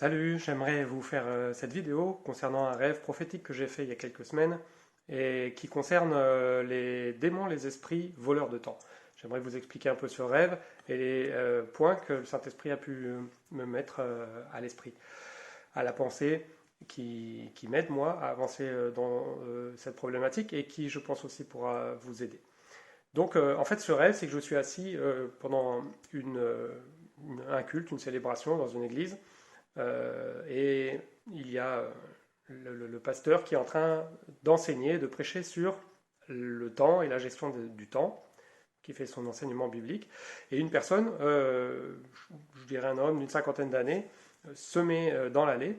Salut, j'aimerais vous faire cette vidéo concernant un rêve prophétique que j'ai fait il y a quelques semaines et qui concerne les démons, les esprits voleurs de temps. J'aimerais vous expliquer un peu ce rêve et les points que le Saint-Esprit a pu me mettre à l'esprit, à la pensée, qui m'aide moi à avancer dans cette problématique et qui, je pense aussi, pourra vous aider. Donc, en fait, ce rêve, c'est que je suis assis pendant un culte, une célébration dans une église et il y a le pasteur qui est en train d'enseigner, de prêcher sur le temps et la gestion du temps, qui fait son enseignement biblique. Et une personne, je dirais un homme d'une cinquantaine d'années, se met dans l'allée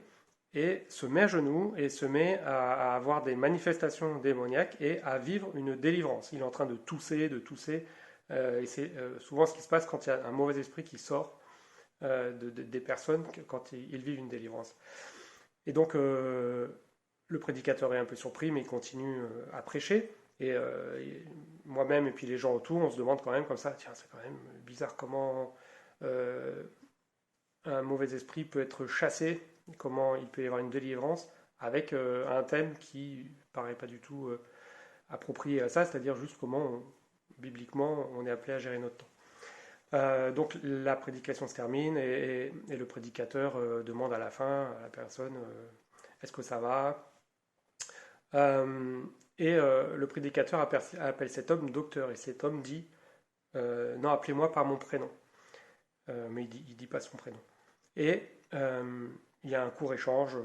et se met à genoux et se met à avoir des manifestations démoniaques et à vivre une délivrance. Il est en train de tousser, et c'est souvent ce qui se passe quand il y a un mauvais esprit qui sort des personnes quand ils vivent une délivrance. Et donc, le prédicateur est un peu surpris, mais il continue à prêcher. Et moi-même et puis les gens autour, on se demande quand même comme ça, tiens, c'est quand même bizarre comment euh, un mauvais esprit peut être chassé, comment il peut y avoir une délivrance avec un thème qui paraît pas du tout approprié à ça, c'est-à-dire juste comment, bibliquement, on est appelé à gérer notre temps. Donc la prédication se termine et le prédicateur demande à la fin à la personne est-ce que ça va. Le prédicateur appelle cet homme docteur et cet homme dit non, appelez-moi par mon prénom. Mais il dit pas son prénom. Et il y a un court échange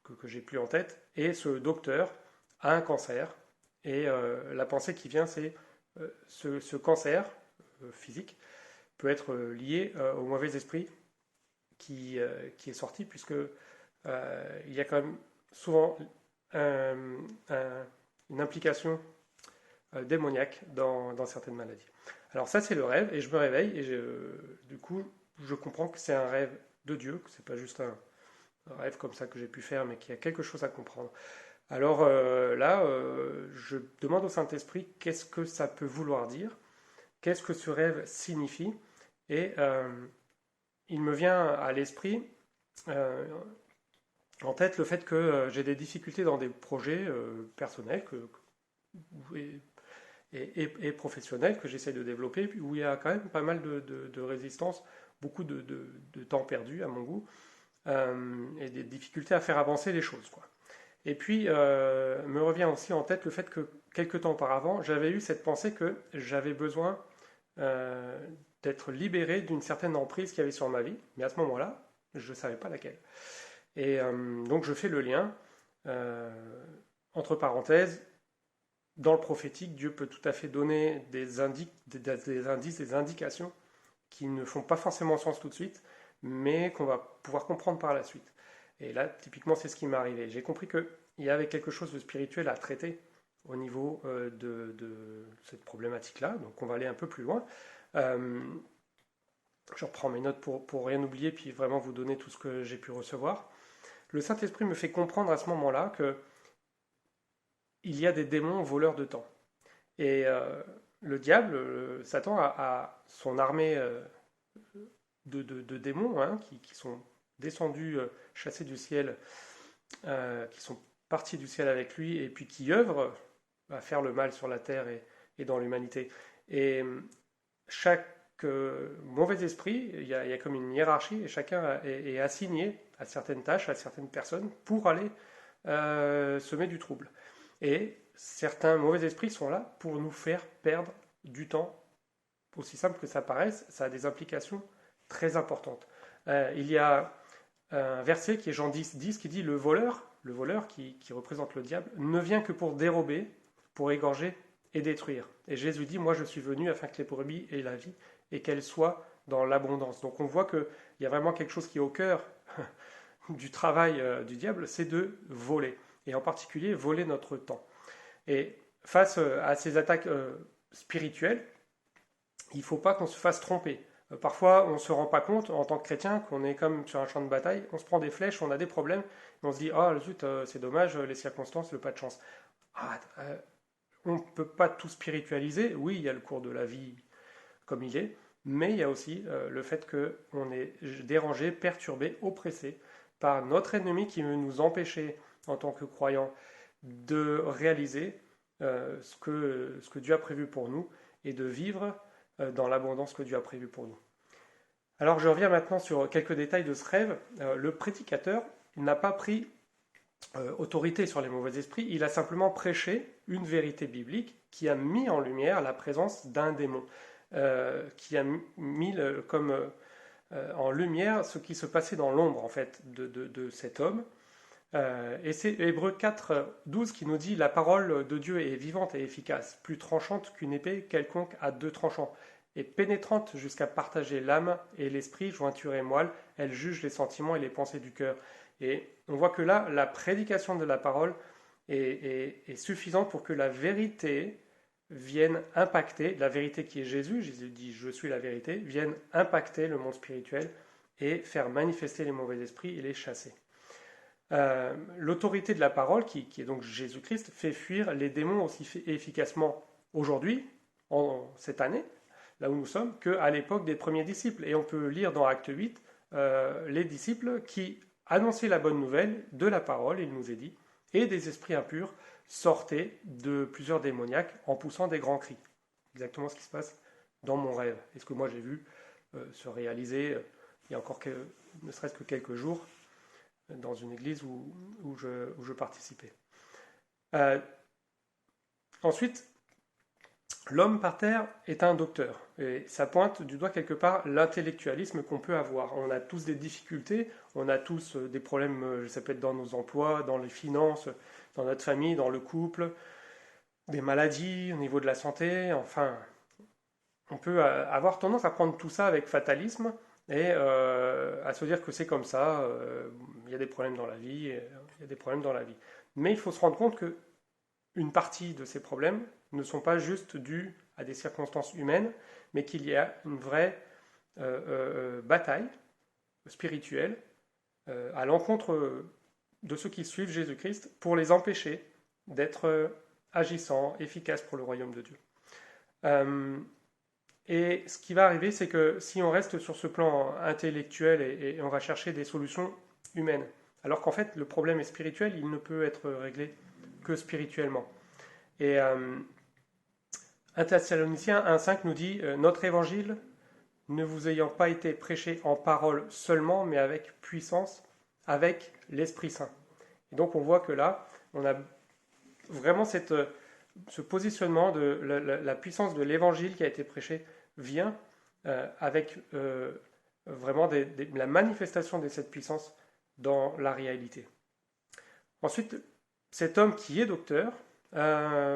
que j'ai plus en tête et ce docteur a un cancer et la pensée qui vient c'est ce cancer physique peut être lié au mauvais esprit qui est sorti, puisque il y a quand même souvent un- une implication démoniaque dans certaines maladies. Alors ça c'est le rêve, et je me réveille, et du coup je comprends que c'est un rêve de Dieu, que c'est pas juste un rêve comme ça que j'ai pu faire, mais qu'il y a quelque chose à comprendre. Alors là, je demande au Saint-Esprit qu'est-ce que ça peut vouloir dire, qu'est-ce que ce rêve signifie, et il me vient à l'esprit, euh, en tête, le fait que j'ai des difficultés dans des projets personnels et, et professionnels que j'essaie de développer, où il y a quand même pas mal de résistance, beaucoup de temps perdu à mon goût, et des difficultés à faire avancer les choses, quoi. Et puis, me revient aussi en tête le fait que quelques temps auparavant, j'avais eu cette pensée que j'avais besoin euh, d'être libéré d'une certaine emprise qu'il y avait sur ma vie, mais à ce moment-là, je ne savais pas laquelle. Et donc je fais le lien, euh, entre parenthèses, dans le prophétique, Dieu peut tout à fait donner des indices, des indications qui ne font pas forcément sens tout de suite, mais qu'on va pouvoir comprendre par la suite. Et là, typiquement, c'est ce qui m'est arrivé. J'ai compris qu'il y avait quelque chose de spirituel à traiter au niveau de cette problématique-là, donc on va aller un peu plus loin. Euh, je reprends mes notes pour rien oublier, puis vraiment vous donner tout ce que j'ai pu recevoir. Le Saint-Esprit me fait comprendre à ce moment-là que il y a des démons voleurs de temps. Et le diable, Satan, a son armée de démons hein, qui sont descendus, chassés du ciel, qui sont partis du ciel avec lui, et puis qui œuvrent à faire le mal sur la terre et dans l'humanité. Et chaque mauvais esprit, il y a comme une hiérarchie, et chacun est assigné à certaines tâches, à certaines personnes, pour aller semer du trouble. Et certains mauvais esprits sont là pour nous faire perdre du temps. Aussi simple que ça paraisse, ça a des implications très importantes. Il y a un verset qui est Jean 10, 10 qui dit le voleur qui représente le diable, ne vient que pour dérober, pour égorger et détruire. Et Jésus dit, moi je suis venu afin que les brebis aient la vie et qu'elles soient dans l'abondance. Donc on voit qu'il y a vraiment quelque chose qui est au cœur du travail du diable, c'est de voler. Et en particulier, voler notre temps. Et face à ces attaques spirituelles, il ne faut pas qu'on se fasse tromper. Parfois, on ne se rend pas compte en tant que chrétien qu'on est comme sur un champ de bataille, on se prend des flèches, on a des problèmes, et on se dit ah zut, c'est dommage, les circonstances, le pas de chance. Ah, on ne peut pas tout spiritualiser. Oui, il y a le cours de la vie comme il est, mais il y a aussi le fait qu'on est dérangé, perturbé, oppressé par notre ennemi qui veut nous empêcher, en tant que croyants, de réaliser ce que Dieu a prévu pour nous et de vivre dans l'abondance que Dieu a prévu pour nous. Alors je reviens maintenant sur quelques détails de ce rêve. Le prédicateur n'a pas pris autorité sur les mauvais esprits, il a simplement prêché une vérité biblique qui a mis en lumière la présence d'un démon, qui a mis en lumière ce qui se passait dans l'ombre en fait de cet homme. Et c'est Hébreux 4, 12 qui nous dit: la parole de Dieu est vivante et efficace, plus tranchante qu'une épée quelconque à deux tranchants, et pénétrante jusqu'à partager l'âme et l'esprit, jointure et moelle, elle juge les sentiments et les pensées du cœur. Et on voit que là, la prédication de la parole est suffisante pour que la vérité vienne impacter, la vérité qui est Jésus dit je suis la vérité, vienne impacter le monde spirituel et faire manifester les mauvais esprits et les chasser. L'autorité de la parole, qui est donc Jésus-Christ, fait fuir les démons aussi efficacement aujourd'hui, en cette année, là où nous sommes, qu'à l'époque des premiers disciples. Et on peut lire dans Acte 8 les disciples qui annonçaient la bonne nouvelle de la parole, il nous est dit, et des esprits impurs sortaient de plusieurs démoniaques en poussant des grands cris. Exactement ce qui se passe dans mon rêve. Et ce que moi j'ai vu se réaliser il y a encore ne serait-ce que quelques jours dans une église où je participais. Ensuite, l'homme par terre est un docteur. Et ça pointe du doigt quelque part l'intellectualisme qu'on peut avoir. On a tous des difficultés, on a tous des problèmes, ça peut être dans nos emplois, dans les finances, dans notre famille, dans le couple, des maladies au niveau de la santé, enfin, on peut avoir tendance à prendre tout ça avec fatalisme et à se dire que c'est comme ça, il y a des problèmes dans la vie, il y a des problèmes dans la vie. Mais il faut se rendre compte que une partie de ces problèmes ne sont pas juste dus à des circonstances humaines, mais qu'il y a une vraie bataille spirituelle à l'encontre de ceux qui suivent Jésus-Christ pour les empêcher d'être agissants, efficaces pour le royaume de Dieu. Et ce qui va arriver, c'est que si on reste sur ce plan intellectuel et on va chercher des solutions humaines, alors qu'en fait le problème est spirituel, il ne peut être réglé que spirituellement. Et 1 Thessaloniciens 1,5 nous dit notre évangile ne vous ayant pas été prêché en parole seulement, mais avec puissance, avec l'Esprit Saint. Et donc on voit que là, on a vraiment ce positionnement de la puissance de l'évangile qui a été prêché vient avec vraiment la manifestation de cette puissance dans la réalité. Ensuite, cet homme qui est docteur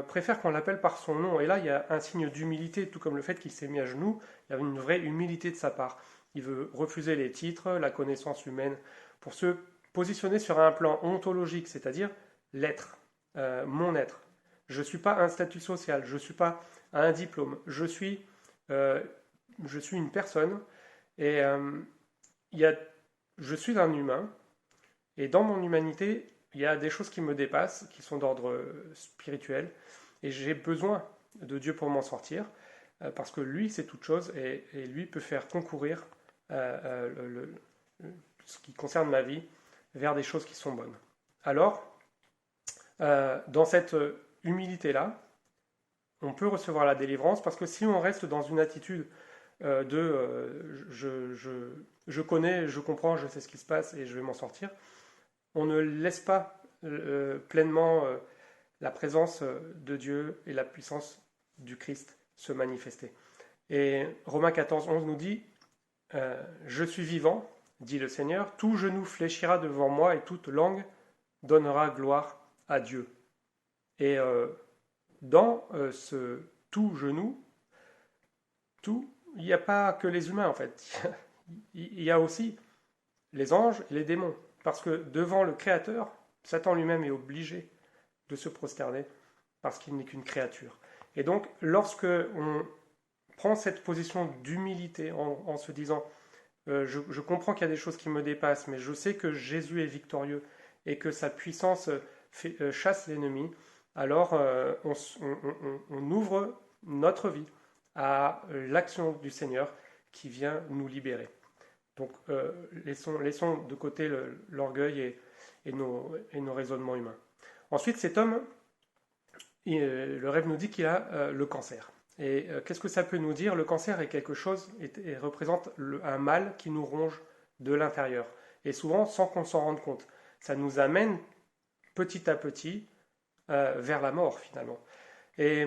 préfère qu'on l'appelle par son nom. Et là, il y a un signe d'humilité, tout comme le fait qu'il s'est mis à genoux. Il y a une vraie humilité de sa part. Il veut refuser les titres, la connaissance humaine, pour se positionner sur un plan ontologique, c'est-à-dire l'être, mon être. Je ne suis pas un statut social, je ne suis pas un diplôme, je suis une personne et je suis un humain. Et dans mon humanité, il y a des choses qui me dépassent, qui sont d'ordre spirituel, et j'ai besoin de Dieu pour m'en sortir, parce que lui, c'est toute chose, et lui peut faire concourir ce qui concerne ma vie vers des choses qui sont bonnes. Alors, dans cette humilité-là, on peut recevoir la délivrance, parce que si on reste dans une attitude je connais, je comprends, je sais ce qui se passe, et je vais m'en sortir, on ne laisse pas pleinement la présence de Dieu et la puissance du Christ se manifester. Et Romains 14, 11 nous dit je suis vivant, dit le Seigneur, tout genou fléchira devant moi et toute langue donnera gloire à Dieu. Et dans ce tout genou, il n'y a pas que les humains en fait, il y a aussi les anges et les démons. Parce que devant le Créateur, Satan lui-même est obligé de se prosterner parce qu'il n'est qu'une créature. Et donc, lorsque on prend cette position d'humilité en se disant je comprends qu'il y a des choses qui me dépassent, mais je sais que Jésus est victorieux et que sa puissance chasse l'ennemi, alors on ouvre notre vie à l'action du Seigneur qui vient nous libérer. Donc laissons de côté l'orgueil et nos raisonnements humains. Ensuite, cet homme, le rêve nous dit qu'il a le cancer. Et qu'est-ce que ça peut nous dire? Le cancer est quelque chose et représente un mal qui nous ronge de l'intérieur. Et souvent sans qu'on s'en rende compte. Ça nous amène petit à petit vers la mort finalement. Et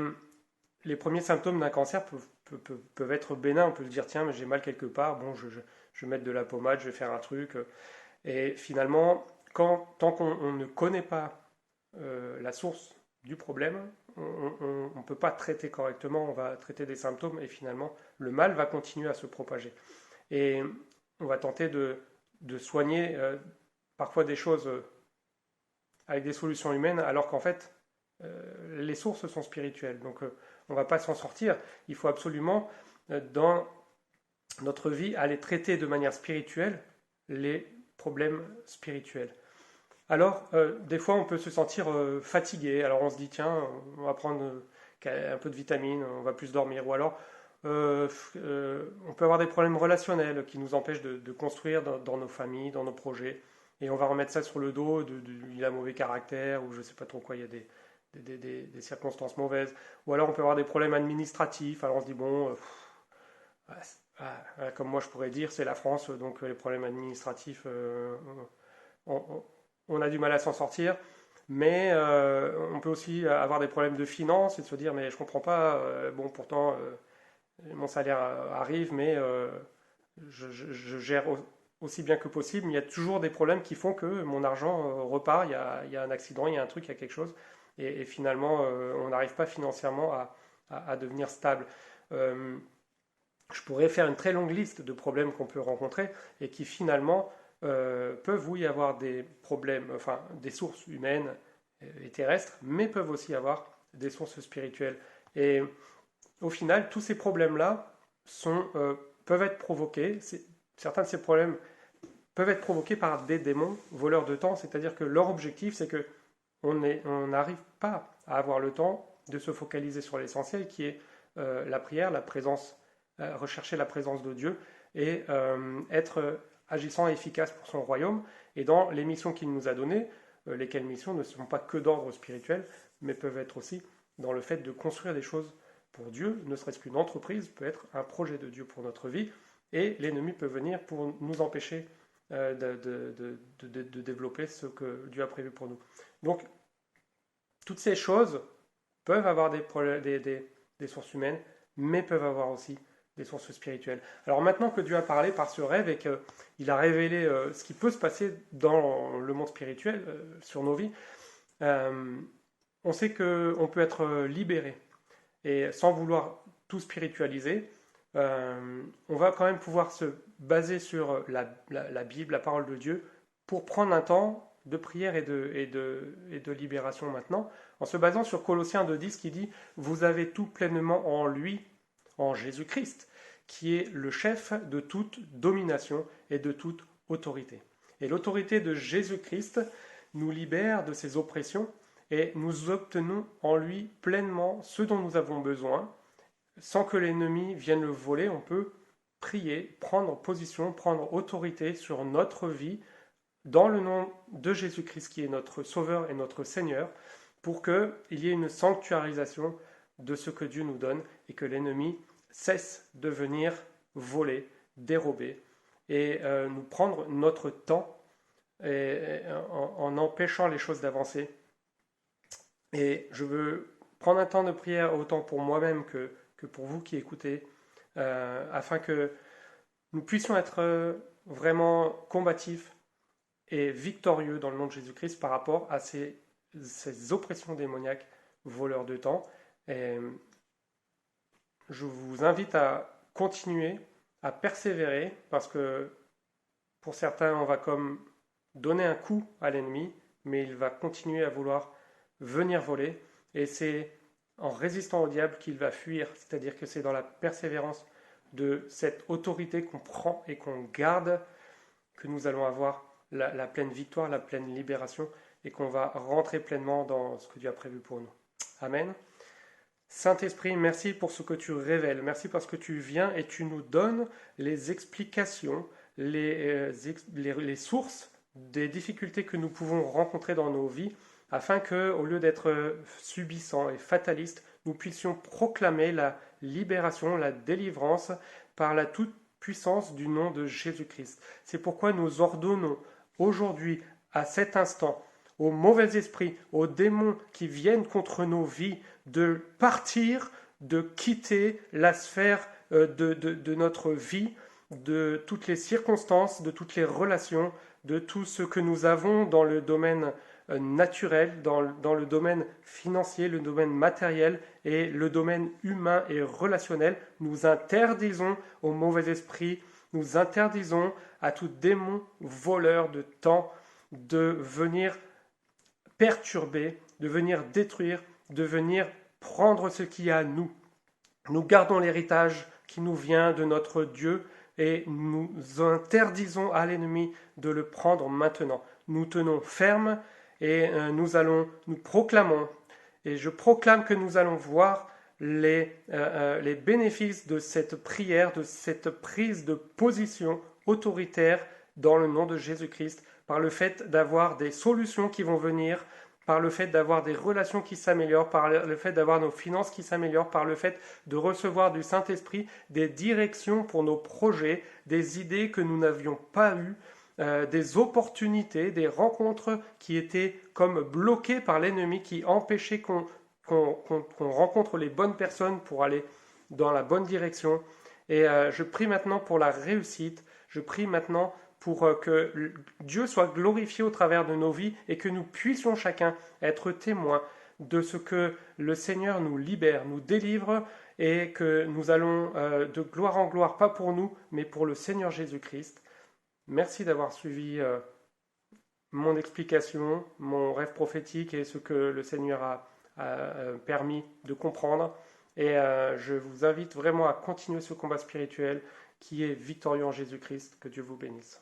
les premiers symptômes d'un cancer peuvent être bénins. On peut se dire, tiens, mais j'ai mal quelque part, bon, je vais mettre de la pommade, je vais faire un truc. Et finalement, tant qu'on ne connaît pas la source du problème, on ne peut pas traiter correctement, on va traiter des symptômes et finalement, le mal va continuer à se propager. Et on va tenter de soigner parfois des choses avec des solutions humaines, alors qu'en fait, les sources sont spirituelles. Donc, on ne va pas s'en sortir. Il faut absolument, dans notre vie, aller traiter de manière spirituelle les problèmes spirituels. Alors, des fois, on peut se sentir fatigué. Alors, on se dit, tiens, on va prendre un peu de vitamines, on va plus dormir. Ou alors, on peut avoir des problèmes relationnels qui nous empêchent de construire dans nos familles, dans nos projets. Et on va remettre ça sur le dos, il a mauvais caractère, ou je ne sais pas trop quoi, il y a des circonstances mauvaises. Ou alors, on peut avoir des problèmes administratifs. Alors, on se dit, bon, comme moi je pourrais dire, c'est la France, donc les problèmes administratifs, on a du mal à s'en sortir. Mais on peut aussi avoir des problèmes de finances et de se dire, mais je comprends pas, bon, pourtant, mon salaire arrive, mais je gère aussi bien que possible. Mais il y a toujours des problèmes qui font que mon argent repart, il y a un accident, il y a un truc, il y a quelque chose. Et finalement, on n'arrive pas financièrement à devenir stable. Je pourrais faire une très longue liste de problèmes qu'on peut rencontrer et qui finalement peuvent, oui, avoir des problèmes, enfin des sources humaines et terrestres, mais peuvent aussi avoir des sources spirituelles. Et au final, tous ces problèmes-là peuvent être provoqués. Certains de ces problèmes peuvent être provoqués par des démons voleurs de temps, c'est-à-dire que leur objectif, c'est que on n'arrive pas à avoir le temps de se focaliser sur l'essentiel, qui est la prière, la présence, rechercher la présence de Dieu et être agissant et efficace pour son royaume. Et dans les missions qu'il nous a données, lesquelles missions ne sont pas que d'ordre spirituel, mais peuvent être aussi dans le fait de construire des choses pour Dieu, ne serait-ce qu'une entreprise peut être un projet de Dieu pour notre vie, et l'ennemi peut venir pour nous empêcher de développer ce que Dieu a prévu pour nous. Donc, toutes ces choses peuvent avoir des sources humaines, mais peuvent avoir aussi des sources spirituelles. Alors maintenant que Dieu a parlé par ce rêve et qu'il a révélé ce qui peut se passer dans le monde spirituel, sur nos vies, on sait qu'on peut être libéré. Et sans vouloir tout spiritualiser, on va quand même pouvoir se baser sur la Bible, la parole de Dieu, pour prendre un temps de prière et de libération maintenant, en se basant sur Colossiens 2,10 qui dit « Vous avez tout pleinement en lui, en Jésus-Christ, qui est le chef de toute domination et de toute autorité. » Et l'autorité de Jésus-Christ nous libère de ses oppressions et nous obtenons en lui pleinement ce dont nous avons besoin. Sans que l'ennemi vienne le voler, on peut prier, prendre position, prendre autorité sur notre vie dans le nom de Jésus-Christ qui est notre Sauveur et notre Seigneur, pour qu'il y ait une sanctuarisation de ce que Dieu nous donne et que l'ennemi cesse de venir voler, dérober et nous prendre notre temps en empêchant les choses d'avancer. Et je veux prendre un temps de prière autant pour moi-même que pour vous qui écoutez, afin que nous puissions être vraiment combatifs et victorieux dans le nom de Jésus-Christ par rapport à ces oppressions démoniaques voleurs de temps. Et je vous invite à continuer, à persévérer, parce que pour certains, on va comme donner un coup à l'ennemi, mais il va continuer à vouloir venir voler, et c'est en résistant au diable qu'il va fuir, c'est-à-dire que c'est dans la persévérance de cette autorité qu'on prend et qu'on garde que nous allons avoir la pleine victoire, la pleine libération, et qu'on va rentrer pleinement dans ce que Dieu a prévu pour nous. Amen. Saint-Esprit, merci pour ce que tu révèles, merci parce que tu viens et tu nous donnes les explications, les sources des difficultés que nous pouvons rencontrer dans nos vies, afin que, au lieu d'être subissants et fatalistes, nous puissions proclamer la libération, la délivrance par la toute-puissance du nom de Jésus-Christ. C'est pourquoi nous ordonnons aujourd'hui, à cet instant, aux mauvais esprits, aux démons qui viennent contre nos vies, de partir, de quitter la sphère de notre vie, de toutes les circonstances, de toutes les relations, de tout ce que nous avons dans le domaine naturel, dans le domaine financier, le domaine matériel et le domaine humain et relationnel. Nous interdisons aux mauvais esprits, nous interdisons à tout démon voleur de temps de venir perturber, de venir détruire, de venir prendre ce qui est à nous. Nous gardons l'héritage qui nous vient de notre Dieu et nous interdisons à l'ennemi de le prendre maintenant. Nous tenons ferme et nous proclamons, et je proclame que nous allons voir les bénéfices de cette prière, de cette prise de position autoritaire dans le nom de Jésus-Christ, par le fait d'avoir des solutions qui vont venir, par le fait d'avoir des relations qui s'améliorent, par le fait d'avoir nos finances qui s'améliorent, par le fait de recevoir du Saint-Esprit des directions pour nos projets, des idées que nous n'avions pas eues, des opportunités, des rencontres qui étaient comme bloquées par l'ennemi, qui empêchaient qu'on rencontre les bonnes personnes pour aller dans la bonne direction. Et je prie maintenant pour la réussite, je prie maintenant pour que Dieu soit glorifié au travers de nos vies et que nous puissions chacun être témoins de ce que le Seigneur nous libère, nous délivre et que nous allons de gloire en gloire, pas pour nous, mais pour le Seigneur Jésus-Christ. Merci d'avoir suivi mon explication, mon rêve prophétique et ce que le Seigneur a permis de comprendre. Et je vous invite vraiment à continuer ce combat spirituel qui est victorieux en Jésus-Christ. Que Dieu vous bénisse.